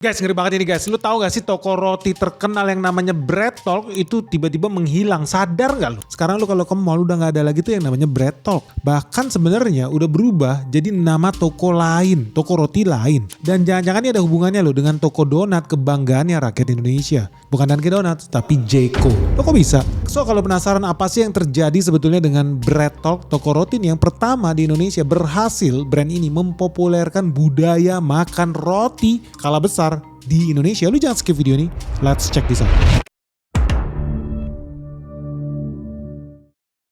Guys, ngeri banget ini guys. Lu tahu gak sih toko roti terkenal yang namanya Bread Talk itu tiba-tiba menghilang. Sadar gak lu? Sekarang lu kalau ke mall udah gak ada lagi tuh yang namanya Bread Talk. Bahkan sebenarnya udah berubah jadi nama toko lain, toko roti lain. Dan jangan-jangan ini ada hubungannya lo dengan toko donat kebanggaannya rakyat Indonesia. Bukan Dunkin Donuts, tapi Jeko. Lo kok bisa? So kalau penasaran apa sih yang terjadi sebetulnya dengan Bread Talk, toko roti yang pertama di Indonesia berhasil brand ini mempopulerkan budaya makan roti skala besar di Indonesia. Lu jangan skip video ini. Let's check this out.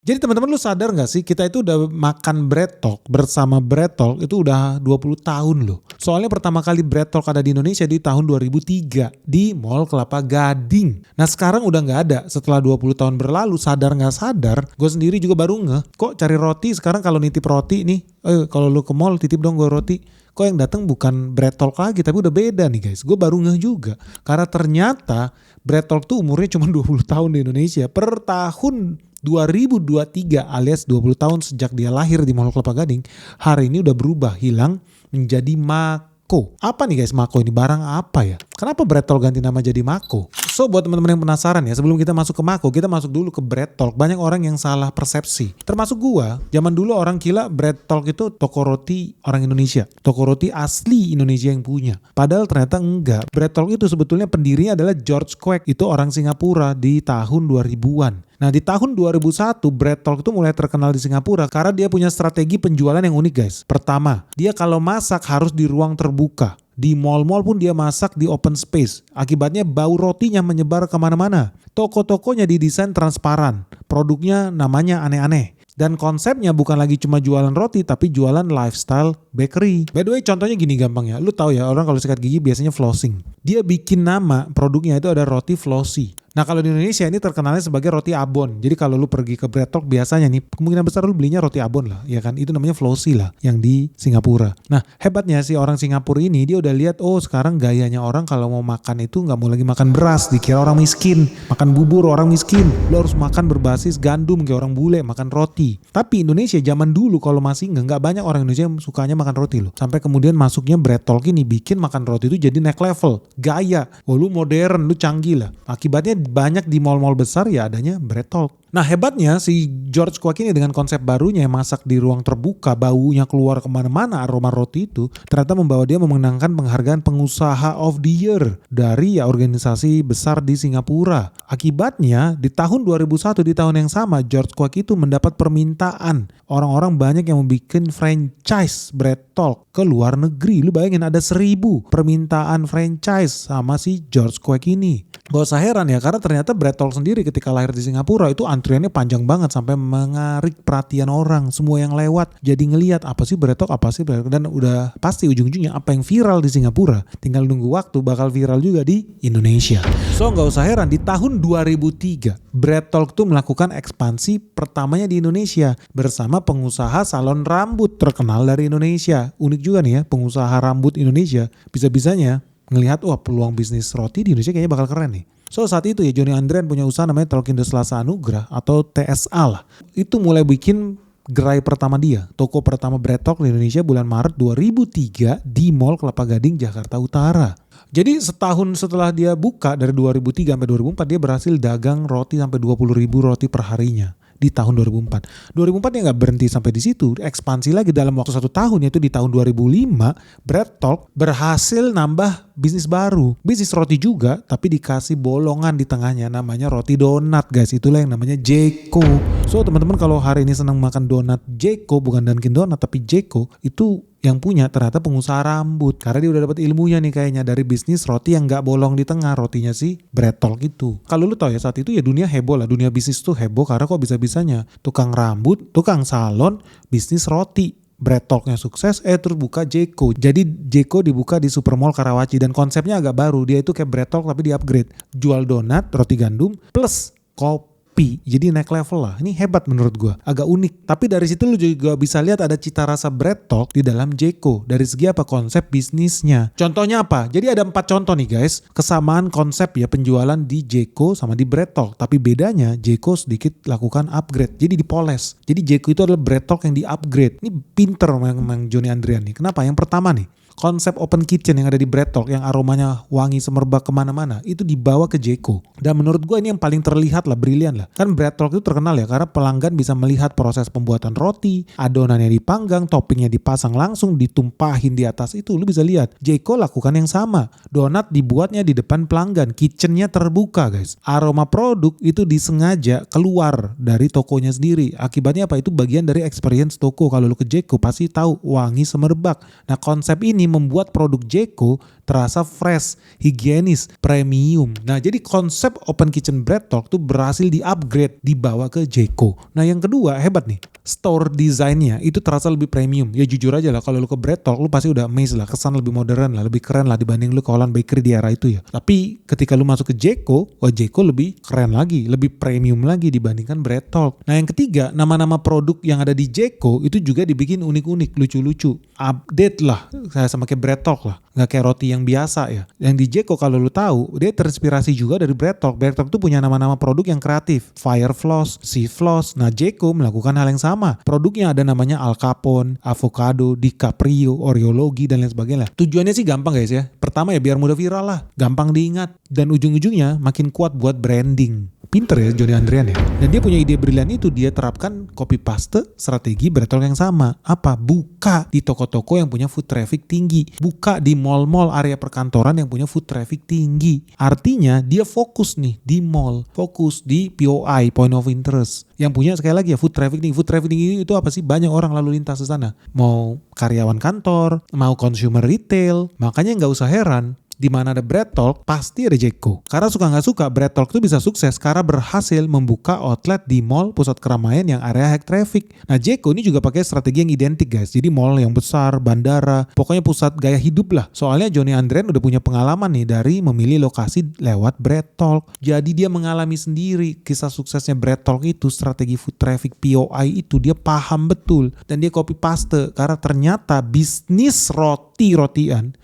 Jadi teman-teman lu sadar gak sih kita itu udah makan Bread Talk bersama Bread Talk itu udah 20 tahun loh. Soalnya pertama kali Bread Talk ada di Indonesia di tahun 2003 di Mall Kelapa Gading. Nah sekarang udah gak ada. Setelah 20 tahun berlalu, sadar gak sadar, gue sendiri juga baru ngeh. Kok cari roti sekarang kalau nitip roti nih, kalau lu ke mall titip dong gue roti. Kok yang datang bukan Bread Talk lagi tapi udah beda nih guys. Gue baru ngeh juga. Karena ternyata Bread Talk tuh umurnya cuma 20 tahun di Indonesia. Per tahun 2023 alias 20 tahun sejak dia lahir di Mall Kelapa Gading, hari ini udah berubah, hilang menjadi Mako. Apa nih guys Mako ini? Barang apa ya? Kenapa Bread Talk ganti nama jadi Mako? So buat teman-teman yang penasaran ya, sebelum kita masuk ke Mako, kita masuk dulu ke Bread Talk. Banyak orang yang salah persepsi. Termasuk gua, zaman dulu orang kira Bread Talk itu toko roti orang Indonesia. Toko roti asli Indonesia yang punya. Padahal ternyata enggak. Bread Talk itu sebetulnya pendirinya adalah George Kwek. Itu orang Singapura di tahun 2000-an. Nah di tahun 2001 Bread Talk itu mulai terkenal di Singapura karena dia punya strategi penjualan yang unik guys. Pertama, dia kalau masak harus di ruang terbuka. Di mall-mall pun dia masak di open space. Akibatnya bau rotinya menyebar kemana-mana. Toko-tokonya didesain transparan. Produknya namanya aneh-aneh. Dan konsepnya bukan lagi cuma jualan roti tapi jualan lifestyle bakery. By the way contohnya gini gampang ya. Lu tahu ya orang kalau sikat gigi biasanya flossing. Dia bikin nama produknya itu ada roti Flossy. Nah kalau di Indonesia ini terkenalnya sebagai roti abon. Jadi kalau lu pergi ke Bread Talk biasanya nih kemungkinan besar lu belinya roti abon lah. Ya kan itu namanya Flossy lah yang di Singapura. Nah hebatnya si orang Singapura ini dia udah lihat oh sekarang gayanya orang kalau mau makan itu gak mau lagi makan beras. Dikira orang miskin. Makan bubur orang miskin. Lu harus makan berbasis gandum kayak orang bule makan roti. Tapi Indonesia zaman dulu kalau masih gak banyak orang Indonesia yang sukanya makan roti loh. Sampai kemudian masuknya Bread Talk ini bikin makan roti itu jadi next level. Gaya. Oh lu modern, lu canggih lah. Akibatnya banyak di mall-mall besar ya adanya Bread Talk. Nah hebatnya si George Kwek ini dengan konsep barunya yang masak di ruang terbuka, baunya keluar kemana-mana aroma roti itu, ternyata membawa dia memenangkan penghargaan pengusaha of the year dari organisasi besar di Singapura. Akibatnya di tahun 2001 di tahun yang sama George Kwek itu mendapat permintaan orang-orang banyak yang membuat franchise Bread Talk ke luar negeri. Lu bayangin ada 1000 permintaan franchise sama si George Kwek ini. Gak usah heran ya karena ternyata Bread Talk sendiri ketika lahir di Singapura itu antriannya panjang banget sampai menarik perhatian orang. Semua yang lewat jadi ngelihat apa sih Bread Talk, apa sih Bread Talk. Dan udah pasti ujung-ujungnya apa yang viral di Singapura tinggal nunggu waktu bakal viral juga di Indonesia. So gak usah heran di tahun 2003 Bread Talk tuh melakukan ekspansi pertamanya di Indonesia bersama pengusaha salon rambut terkenal dari Indonesia. Unik juga nih ya pengusaha rambut Indonesia bisa-bisanya ngelihat wah peluang bisnis roti di Indonesia kayaknya bakal keren nih. So saat itu ya Johnny Andrian punya usaha namanya Talkindo Selasa Anugrah atau TSA lah. Itu mulai bikin gerai pertama dia. Toko pertama Bread Talk di Indonesia bulan Maret 2003 di Mall Kelapa Gading Jakarta Utara. Jadi setahun setelah dia buka dari 2003 sampai 2004 dia berhasil dagang roti sampai 20.000 roti per harinya. Di tahun 2004. 2004 dia gak berhenti sampai di situ. Ekspansi lagi dalam waktu 1 tahun yaitu di tahun 2005 Bread Talk berhasil nambah bisnis baru. Bisnis roti juga tapi dikasih bolongan di tengahnya namanya roti donat guys. Itulah yang namanya Jeko. So teman-teman kalau hari ini senang makan donat Jeko bukan Dunkin Donut tapi Jeko itu yang punya ternyata pengusaha rambut karena dia udah dapat ilmunya nih kayaknya dari bisnis roti yang gak bolong di tengah rotinya si Bread Talk itu. Kalau lu tahu ya saat itu ya dunia heboh lah, dunia bisnis tuh heboh karena kok bisa-bisanya tukang rambut, tukang salon, bisnis roti. Bread Talknya sukses, terus buka Jeko. Jadi Jeko dibuka di Supermall Karawaci dan konsepnya agak baru. Dia itu kayak Bread Talk tapi di upgrade. Jual donat, roti gandum plus kopi. Jadi naik level lah. Ini hebat menurut gue. Agak unik. Tapi dari situ lu juga bisa lihat ada cita rasa Bread Talk di dalam Jeko. Dari segi apa konsep bisnisnya. Contohnya apa? Jadi ada 4 contoh nih guys. Kesamaan konsep ya penjualan di Jeko sama di Bread Talk. Tapi bedanya Jeko sedikit lakukan upgrade. Jadi dipoles. Jadi Jeko itu adalah Bread Talk yang di upgrade. Ini pinter memang Johnny Andrian nih. Kenapa? Yang pertama nih. konsep open kitchen yang ada di Bread Talk yang aromanya wangi semerbak kemana-mana itu dibawa ke Jeko. Dan menurut gue ini yang paling terlihat lah, brilian lah. Kan Bread Talk itu terkenal ya karena pelanggan bisa melihat proses pembuatan roti, adonannya dipanggang, toppingnya dipasang langsung, ditumpahin di atas itu. Lu bisa lihat Jeko lakukan yang sama. Donat dibuatnya di depan pelanggan, kitchennya terbuka guys. Aroma produk itu disengaja keluar dari tokonya sendiri. Akibatnya apa? Itu bagian dari experience toko. Kalau lu ke Jeko pasti tahu wangi semerbak. Nah konsep ini membuat produk Jeko terasa fresh, higienis, premium. Nah jadi konsep Open Kitchen Bread Talk tuh berhasil di-upgrade, dibawa ke Jeko. Nah yang kedua hebat nih, store desainnya itu terasa lebih premium. Ya jujur aja lah, kalau lu ke Bread Talk lu pasti udah amazed lah, kesan lebih modern lah, lebih keren lah dibanding lu ke Holland Bakery di era itu ya. Tapi ketika lu masuk ke Jeko, wah Jeko lebih keren lagi, lebih premium lagi dibandingkan Bread Talk. Nah yang ketiga, nama-nama produk yang ada di Jeko itu juga dibikin unik-unik, lucu-lucu. Update lah, sama kayak Bread Talk lah, nggak kayak roti yang biasa ya. Yang di Jeko kalau lu tahu, dia terinspirasi juga dari Bread Talk. Bread Talk tuh punya nama-nama produk yang kreatif, Fire Floss, Sea Floss. Nah Jeko melakukan hal yang sama. Produknya ada namanya Al Capone, Avocado, DiCaprio, Oreologi dan lain sebagainya. Tujuannya sih gampang guys ya. Pertama ya biar mudah viral lah, gampang diingat, dan ujung-ujungnya makin kuat buat branding. Pinter ya Johnny Andrean ya. Dan dia punya ide brilian itu, dia terapkan copy paste strategi Bread Talk yang sama. Apa? Buka di toko-toko yang punya food traffic tinggi. Buka di mall-mall area perkantoran yang punya food traffic tinggi. Artinya dia fokus nih di mall. Fokus di POI, point of interest. Yang punya sekali lagi ya food traffic tinggi. Food traffic tinggi itu apa sih? Banyak orang lalu lintas ke sana. Mau karyawan kantor, mau consumer retail. Makanya nggak usah heran, di mana ada Bread Talk pasti ada Jeko. Karena suka nggak suka Bread Talk itu bisa sukses karena berhasil membuka outlet di mall pusat keramaian yang area high traffic. Nah Jeko ini juga pakai strategi yang identik guys. Jadi mall yang besar, bandara, pokoknya pusat gaya hidup lah. Soalnya Johnny Andrean udah punya pengalaman nih dari memilih lokasi lewat Bread Talk. Jadi dia mengalami sendiri kisah suksesnya Bread Talk itu, strategi food traffic POI itu dia paham betul. Dan dia copy paste karena ternyata bisnis roti-rotian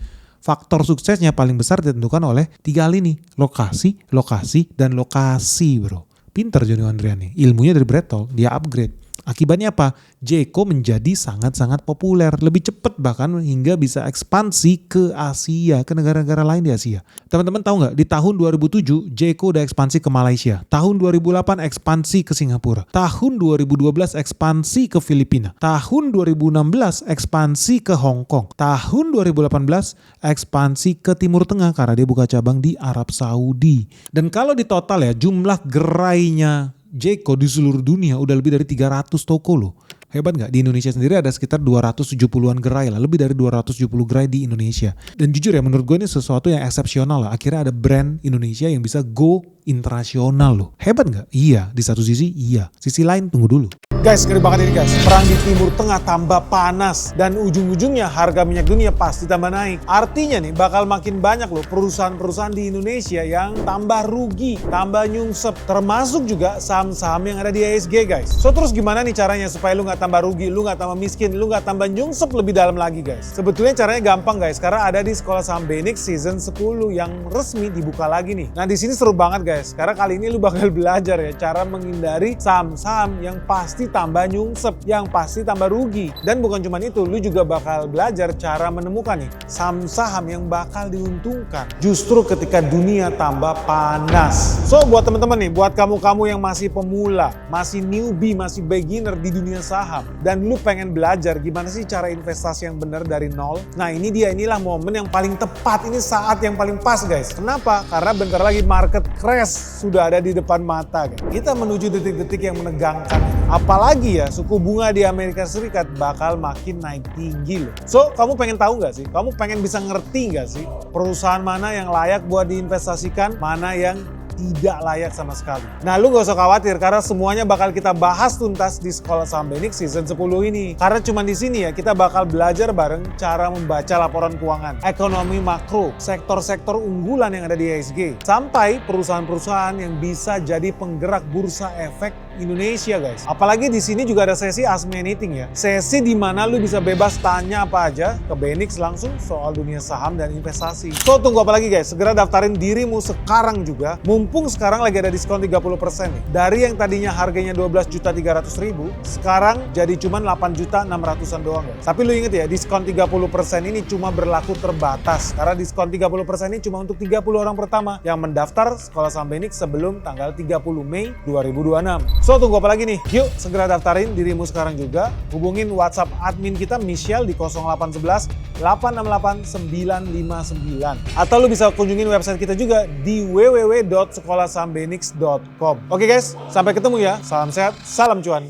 faktor suksesnya paling besar ditentukan oleh 3 hal ini. Lokasi, lokasi, dan lokasi bro. Pinter Johnny Andrean nih. Ilmunya dari Bread Talk, dia upgrade. Akibatnya apa? Jeko menjadi sangat-sangat populer. Lebih cepat bahkan hingga bisa ekspansi ke Asia, ke negara-negara lain di Asia. Teman-teman tahu nggak? Di tahun 2007 Jeko udah ekspansi ke Malaysia. Tahun 2008 ekspansi ke Singapura. Tahun 2012 ekspansi ke Filipina. Tahun 2016 ekspansi ke Hong Kong. Tahun 2018 ekspansi ke Timur Tengah karena dia buka cabang di Arab Saudi. Dan kalau di total ya jumlah gerainya Jeko di seluruh dunia udah lebih dari 300 toko loh. Hebat gak? Di Indonesia sendiri ada sekitar 270-an gerai lah. Lebih dari 270 gerai di Indonesia. Dan jujur ya menurut gue ini sesuatu yang eksepsional lah. Akhirnya ada brand Indonesia yang bisa go internasional loh. Hebat gak? Iya. Di satu sisi iya. Sisi lain tunggu dulu. Guys, ngeri banget ini guys. Perang di Timur Tengah tambah panas. Dan ujung-ujungnya harga minyak dunia pasti tambah naik. Artinya nih bakal makin banyak loh perusahaan-perusahaan di Indonesia yang tambah rugi, tambah nyungsep. Termasuk juga saham-saham yang ada di IHSG guys. So terus gimana nih caranya supaya lu gak tambah rugi, lu gak tambah miskin, lu gak tambah nyungsep lebih dalam lagi guys? Sebetulnya caranya gampang guys. Karena ada di Sekolah Saham Benix season 10 yang resmi dibuka lagi nih. Nah di sini seru banget guys. Karena kali ini lu bakal belajar ya cara menghindari saham-saham yang pasti tambah nyungsep, yang pasti tambah rugi. Dan bukan cuma itu, lu juga bakal belajar cara menemukan nih saham-saham yang bakal diuntungkan justru ketika dunia tambah panas. So buat teman-teman nih, buat kamu-kamu yang masih pemula, masih newbie, masih beginner di dunia saham, dan lu pengen belajar gimana sih cara investasi yang benar dari nol. Nah inilah momen yang paling tepat, ini saat yang paling pas guys. Kenapa? Karena bentar lagi market crash sudah ada di depan mata guys. Kita menuju detik-detik yang menegangkan. Apalagi ya suku bunga di Amerika Serikat bakal makin naik tinggi loh. So kamu pengen tahu nggak sih? Kamu pengen bisa ngerti nggak sih perusahaan mana yang layak buat diinvestasikan, mana yang tidak layak sama sekali. Nah lu gak usah khawatir karena semuanya bakal kita bahas tuntas di Sekolah Saham Benix season 10 ini. Karena cuma di sini ya kita bakal belajar bareng cara membaca laporan keuangan, ekonomi makro, sektor-sektor unggulan yang ada di IHSG, sampai perusahaan-perusahaan yang bisa jadi penggerak bursa efek Indonesia guys. Apalagi di sini juga ada sesi Ask Me Anything ya. Sesi di mana lu bisa bebas tanya apa aja ke Benix langsung soal dunia saham dan investasi. So tunggu apa lagi guys? Segera daftarin dirimu sekarang juga. Mumpung sekarang lagi ada diskon 30% nih. Dari yang tadinya harganya 12.300.000, sekarang jadi cuma 8.600.000-an doang guys. Tapi lu inget ya, diskon 30% ini cuma berlaku terbatas. Karena diskon 30% ini cuma untuk 30 orang pertama yang mendaftar Sekolah Saham Benix sebelum tanggal 30 Mei 2026. So tunggu apa lagi nih? Yuk segera daftarin dirimu sekarang juga. Hubungin WhatsApp admin kita Michelle di 0811 868 959. Atau lu bisa kunjungin website kita juga di www.sekolahsahambenix.com. Oke guys, sampai ketemu ya. Salam sehat, salam cuan.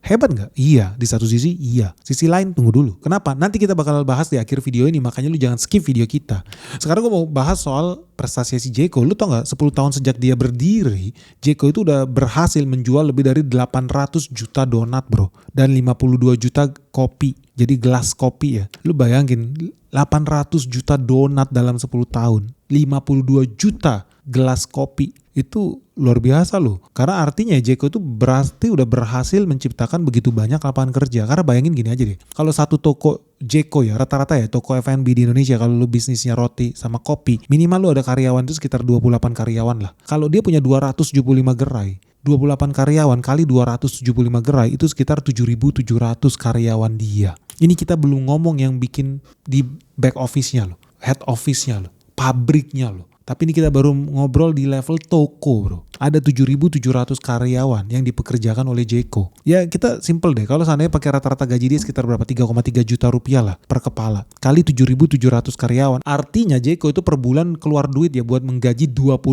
Hebat nggak? Iya, di satu sisi iya. Sisi lain tunggu dulu. Kenapa? Nanti kita bakal bahas di akhir video ini, makanya lu jangan skip video kita. Sekarang gue mau bahas soal prestasi si Jeko. Lu tau nggak 10 tahun sejak dia berdiri, Jeko itu udah berhasil menjual lebih dari 800 juta donat bro. Dan 52 juta kopi. Jadi gelas kopi ya. Lu bayangin 800 juta donat dalam 10 tahun. 52 juta gelas kopi. Itu luar biasa loh. Karena artinya Jeko itu berarti udah berhasil menciptakan begitu banyak lapangan kerja. Karena bayangin gini aja deh. Kalau satu toko Jeko ya, rata-rata ya toko F&B di Indonesia kalau lu bisnisnya roti sama kopi, minimal lu ada karyawan itu sekitar 28 karyawan lah. Kalau dia punya 275 gerai, 28 karyawan kali 275 gerai itu sekitar 7.700 karyawan dia. Ini kita belum ngomong yang bikin di back office-nya loh, head office-nya loh, pabriknya loh. Tapi ini kita baru ngobrol di level toko bro. Ada 7.700 karyawan yang dipekerjakan oleh Jeko. Ya kita simple deh. Kalau seandainya pakai rata-rata gaji dia sekitar berapa? 3,3 juta rupiah lah per kepala. Kali 7.700 karyawan. Artinya Jeko itu per bulan keluar duit ya buat menggaji 25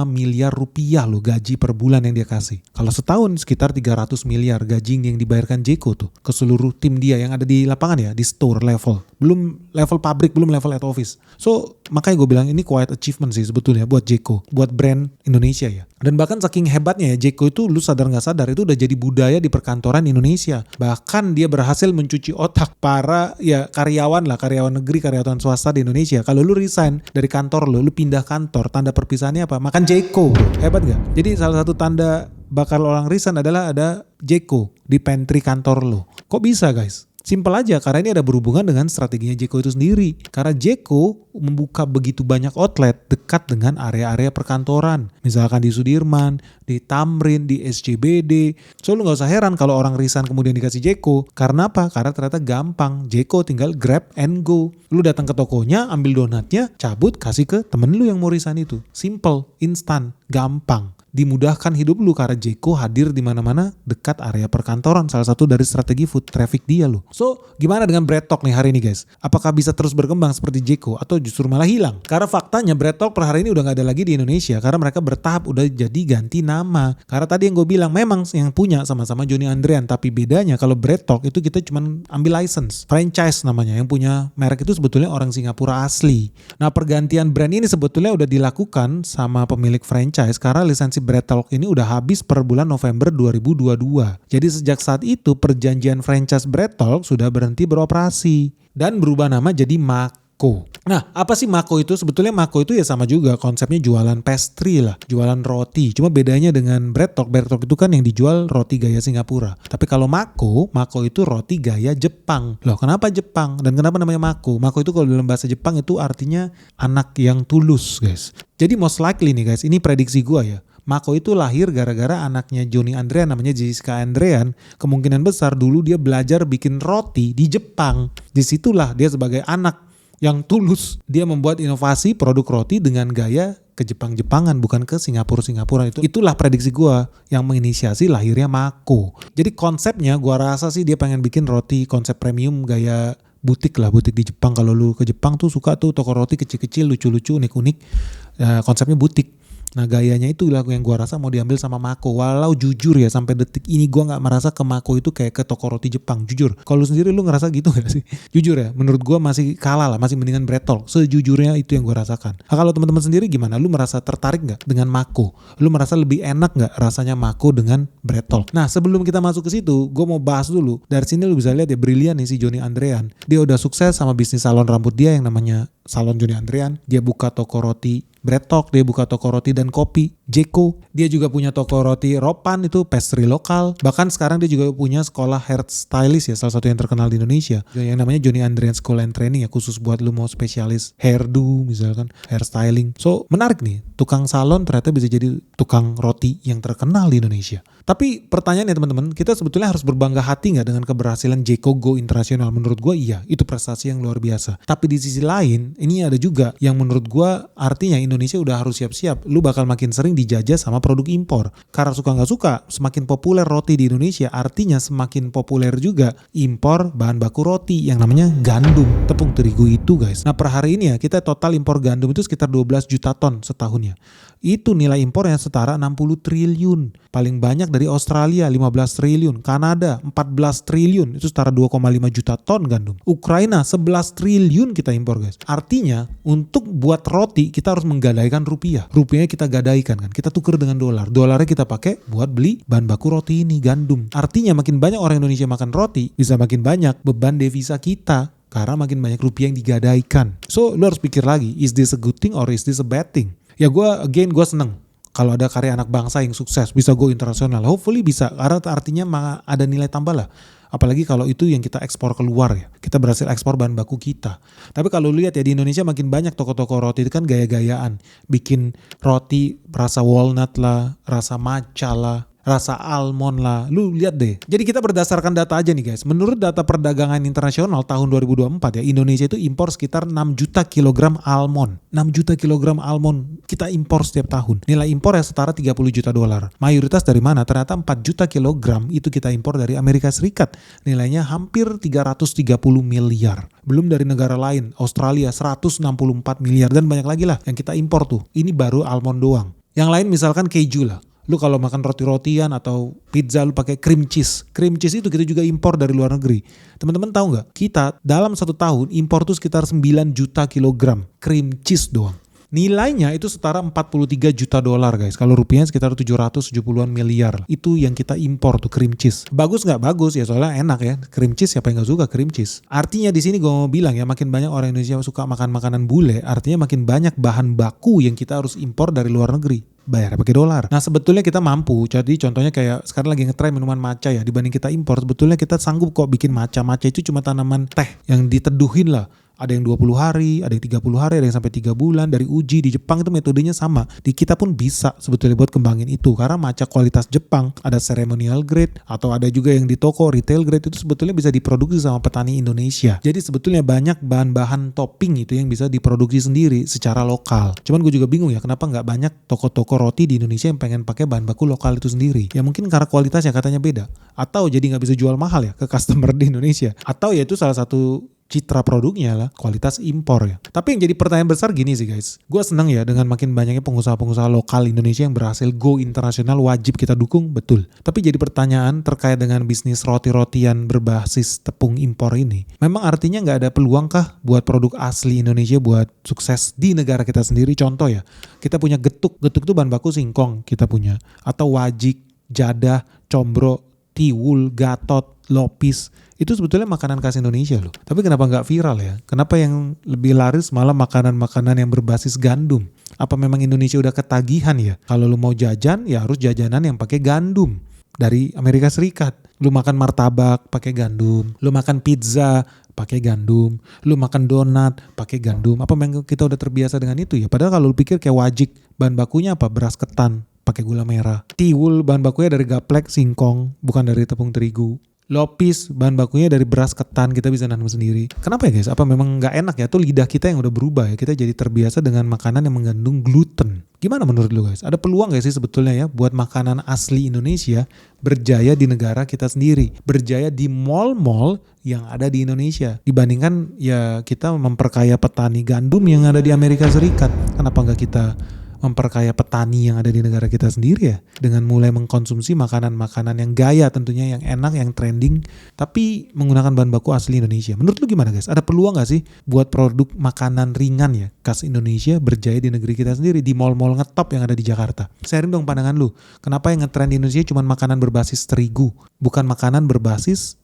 miliar rupiah loh gaji per bulan yang dia kasih. Kalau setahun sekitar 300 miliar gaji yang dibayarkan Jeko tuh ke seluruh tim dia yang ada di lapangan ya, di store level. Belum level pabrik, belum level head office. So makanya gue bilang ini quite achievement sih sebetulnya buat Jeko, buat brand Indonesia ya. Dan bahkan saking hebatnya ya Jeko itu, lu sadar gak sadar itu udah jadi budaya di perkantoran Indonesia. Bahkan dia berhasil mencuci otak para ya karyawan lah, karyawan negeri, karyawan swasta di Indonesia. Kalau lu resign dari kantor lu pindah kantor, tanda perpisahannya apa? Makan Jeko bro. Hebat gak? Jadi salah satu tanda bakal orang resign adalah ada Jeko di pantry kantor lu. Kok bisa guys? Simpel aja, karena ini ada berhubungan dengan strateginya Jeko itu sendiri. Karena Jeko membuka begitu banyak outlet dekat dengan area-area perkantoran. Misalkan di Sudirman, di Tamrin, di SCBD. So lu gak usah heran kalau orang resign kemudian dikasih Jeko. Karena apa? Karena ternyata gampang. Jeko tinggal grab and go. Lu datang ke tokonya, ambil donatnya, cabut, kasih ke temen lu yang mau resign itu. Simple, instan, gampang. Dimudahkan hidup lu karena Jeko hadir di mana-mana dekat area perkantoran. Salah satu dari strategi food traffic dia loh. So, gimana dengan Bread Talk nih hari ini guys? Apakah bisa terus berkembang seperti Jeko atau justru malah hilang? Karena faktanya Bread Talk per hari ini udah gak ada lagi di Indonesia karena mereka bertahap udah jadi ganti nama. Karena tadi yang gue bilang memang yang punya sama-sama Johnny Andrean, tapi bedanya kalau Bread Talk itu kita cuma ambil license, franchise namanya, yang punya merek itu sebetulnya orang Singapura asli. Nah, pergantian brand ini sebetulnya udah dilakukan sama pemilik franchise karena lisensi Bread Talk ini udah habis per bulan November 2022. Jadi sejak saat itu perjanjian franchise Bread Talk sudah berhenti beroperasi dan berubah nama jadi Mako. Nah, apa sih Mako itu? Sebetulnya Mako itu ya sama juga konsepnya jualan pastry lah, jualan roti. Cuma bedanya dengan Bread Talk itu kan yang dijual roti gaya Singapura. Tapi kalau Mako itu roti gaya Jepang. Loh, kenapa Jepang? Dan kenapa namanya Mako? Mako itu kalau dalam bahasa Jepang itu artinya anak yang tulus, guys. Jadi most likely nih guys, ini prediksi gua ya. Mako itu lahir gara-gara anaknya Johnny Andrean namanya Jessica Andrean. Kemungkinan besar dulu dia belajar bikin roti di Jepang. Disitulah dia sebagai anak yang tulus. Dia membuat inovasi produk roti dengan gaya ke Jepang-Jepangan, bukan ke Singapura. Itulah prediksi gue yang menginisiasi lahirnya Mako. Jadi konsepnya gue rasa sih dia pengen bikin roti konsep premium gaya butik lah, butik di Jepang. Kalau lu ke Jepang tuh suka tuh toko roti kecil-kecil, lucu-lucu, unik-unik. Konsepnya butik. Nah gayanya itu lah yang gue rasa mau diambil sama Mako. Walau jujur ya sampai detik ini gue gak merasa ke Mako itu kayak ke toko roti Jepang. Jujur, kalau sendiri lu ngerasa gitu gak sih? Jujur ya, menurut gue masih kalah lah, masih mendingan Bread Talk. Sejujurnya itu yang gue rasakan. Nah, kalau teman-teman sendiri gimana? Lu merasa tertarik gak dengan Mako? Lu merasa lebih enak gak rasanya Mako dengan Bread Talk? Nah sebelum kita masuk ke situ, gue mau bahas dulu. Dari sini lu bisa lihat ya, brilian nih si Johnny Andrean. Dia udah sukses sama bisnis salon rambut dia yang namanya Salon Johnny Andrean. Dia buka toko roti Bread Talk, dia buka toko roti dan kopi. Jeko, dia juga punya toko roti Ropan, itu pastry lokal. Bahkan sekarang dia juga punya sekolah hairstylist ya, salah satu yang terkenal di Indonesia. Yang namanya Johnny Andrian School and Training ya, khusus buat lu mau spesialis hairdo misalkan, hairstyling. So menarik nih, tukang salon ternyata bisa jadi tukang roti yang terkenal di Indonesia. Tapi pertanyaannya teman-teman, kita sebetulnya harus berbangga hati nggak dengan keberhasilan Jeko Go internasional? Menurut gue iya, itu prestasi yang luar biasa. Tapi di sisi lain, ini ada juga yang menurut gue artinya Indonesia udah harus siap-siap. Lu bakal makin sering dijajah sama produk impor. Karena suka nggak suka, semakin populer roti di Indonesia, artinya semakin populer juga impor bahan baku roti yang namanya gandum, tepung terigu itu guys. Nah per hari ini ya, kita total impor gandum itu sekitar 12 juta ton setahunnya. Itu nilai impor yang setara 60 triliun. Paling banyak dari Australia 15 triliun, Kanada 14 triliun, itu setara 2,5 juta ton gandum. Ukraina 11 triliun kita impor guys. Artinya untuk buat roti kita harus menggadaikan rupiah. Rupiahnya kita gadaikan kan, kita tuker dengan dolar. Dolarnya kita pakai buat beli bahan baku roti ini, gandum. Artinya makin banyak orang Indonesia makan roti, bisa makin banyak beban devisa kita. Karena makin banyak rupiah yang digadaikan. So lu harus pikir lagi, is this a good thing or is this a bad thing? Ya gue seneng kalau ada karya anak bangsa yang sukses bisa go internasional. Hopefully bisa, karena artinya ada nilai tambah lah. Apalagi kalau itu yang kita ekspor keluar ya. Kita berhasil ekspor bahan baku kita. Tapi kalau lihat ya di Indonesia makin banyak toko-toko roti itu kan gaya-gayaan. Bikin roti rasa walnut lah, rasa matcha lah, rasa almond lah. Lu lihat deh. Jadi kita berdasarkan data aja nih guys. Menurut data perdagangan internasional tahun 2024 ya, Indonesia itu impor sekitar 6 juta kilogram almond. 6 juta kilogram almond kita impor setiap tahun. Nilai impor yang setara 30 juta dolar. Mayoritas dari mana? Ternyata 4 juta kilogram itu kita impor dari Amerika Serikat. Nilainya hampir 330 miliar. Belum dari negara lain, Australia 164 miliar dan banyak lagi lah yang kita impor tuh. Ini baru almond doang. Yang lain misalkan keju lah. Lu kalau makan roti-rotian atau pizza lu pakai cream cheese. Cream cheese itu kita juga impor dari luar negeri. Teman-teman tahu nggak? Kita dalam 1 tahun impor tuh sekitar 9 juta kilogram cream cheese doang. Nilainya itu setara 43 juta dolar guys. Kalau rupiahnya sekitar 770-an miliar. Itu yang kita impor tuh cream cheese. Bagus nggak? Bagus ya, soalnya enak ya. Cream cheese, siapa yang nggak suka cream cheese? Artinya di sini gue mau bilang ya, makin banyak orang Indonesia suka makan makanan bule. Artinya makin banyak bahan baku yang kita harus impor dari luar negeri. Bayar pakai dolar. Nah sebetulnya kita mampu. Jadi contohnya kayak sekarang lagi ngetren minuman matcha ya. Dibanding kita impor, sebetulnya kita sanggup kok bikin matcha. Matcha itu cuma tanaman teh yang diteduhin lah. Ada yang 20 hari, ada yang 30 hari, ada yang sampai 3 bulan. Dari uji di Jepang itu metodenya sama. Di kita pun bisa sebetulnya buat kembangin itu. Karena matcha kualitas Jepang, ada ceremonial grade, atau ada juga yang di toko retail grade, itu sebetulnya bisa diproduksi sama petani Indonesia. Jadi sebetulnya banyak bahan-bahan topping itu yang bisa diproduksi sendiri secara lokal. Cuman gue juga bingung ya, kenapa nggak banyak toko-toko roti di Indonesia yang pengen pakai bahan baku lokal itu sendiri. Ya mungkin karena kualitasnya katanya beda. Atau jadi nggak bisa jual mahal ya ke customer di Indonesia. Atau ya itu salah satu citra produknya lah kualitas impor ya. Tapi yang jadi pertanyaan besar gini sih guys. Gue seneng ya dengan makin banyaknya pengusaha-pengusaha lokal Indonesia yang berhasil go internasional, wajib kita dukung, betul. Tapi jadi pertanyaan terkait dengan bisnis roti-rotian berbasis tepung impor ini. Memang artinya nggak ada peluang kah buat produk asli Indonesia buat sukses di negara kita sendiri? Contoh ya, kita punya getuk. Getuk itu bahan baku singkong kita punya. Atau wajik, jadah, combro, tiwul, gatot, lopis. Itu sebetulnya makanan khas Indonesia loh. Tapi kenapa nggak viral ya? Kenapa yang lebih laris malah makanan-makanan yang berbasis gandum? Apa memang Indonesia udah ketagihan ya? Kalau lu mau jajan ya harus jajanan yang pakai gandum dari Amerika Serikat. Lu makan martabak pakai gandum, lu makan pizza pakai gandum, lu makan donat pakai gandum. Apa memang kita udah terbiasa dengan itu ya? Padahal kalau lu pikir kayak wajik, bahan bakunya apa? Beras ketan pakai gula merah. Tiwul bahan bakunya dari gaplek singkong, bukan dari tepung terigu. Lopis bahan bakunya dari beras ketan, kita bisa nanam sendiri. Kenapa ya guys? Apa memang nggak enak ya? Atau lidah kita yang udah berubah ya? Kita jadi terbiasa dengan makanan yang mengandung gluten. Gimana menurut lu guys? Ada peluang gak sih sebetulnya ya buat makanan asli Indonesia berjaya di negara kita sendiri, berjaya di mall-mall yang ada di Indonesia, dibandingkan ya kita memperkaya petani gandum yang ada di Amerika Serikat? Kenapa nggak kita memperkaya petani yang ada di negara kita sendiri ya, dengan mulai mengkonsumsi makanan-makanan yang gaya, tentunya yang enak, yang trending, tapi menggunakan bahan baku asli Indonesia? Menurut lu gimana guys? Ada peluang gak sih buat produk makanan ringan ya khas Indonesia berjaya di negeri kita sendiri, di mall-mall ngetop yang ada di Jakarta? Sharing dong pandangan lu. Kenapa yang ngetrend di Indonesia cuma makanan berbasis terigu, bukan makanan berbasis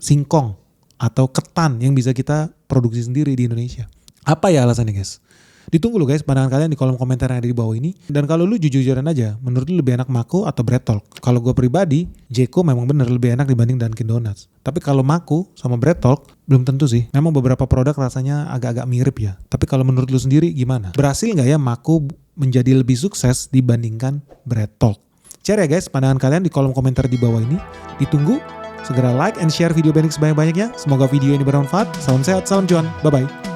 singkong atau ketan yang bisa kita produksi sendiri di Indonesia? Apa ya alasannya guys? Ditunggu loh guys pandangan kalian di kolom komentar yang ada di bawah ini. Dan kalau lu jujur-jujuran aja, menurut lu lebih enak Mako atau Bread Talk? Kalau gue pribadi, Jeko memang bener lebih enak dibanding Dunkin Donuts. Tapi kalau Mako sama Bread Talk, belum tentu sih. Memang beberapa produk rasanya agak-agak mirip ya. Tapi kalau menurut lu sendiri gimana? Berhasil nggak ya Mako menjadi lebih sukses dibandingkan Bread Talk? Share ya guys pandangan kalian di kolom komentar di bawah ini. Ditunggu. Segera like and share video Benix sebanyak-banyaknya. Semoga video ini bermanfaat. Salam sehat, salam cuan. Bye-bye.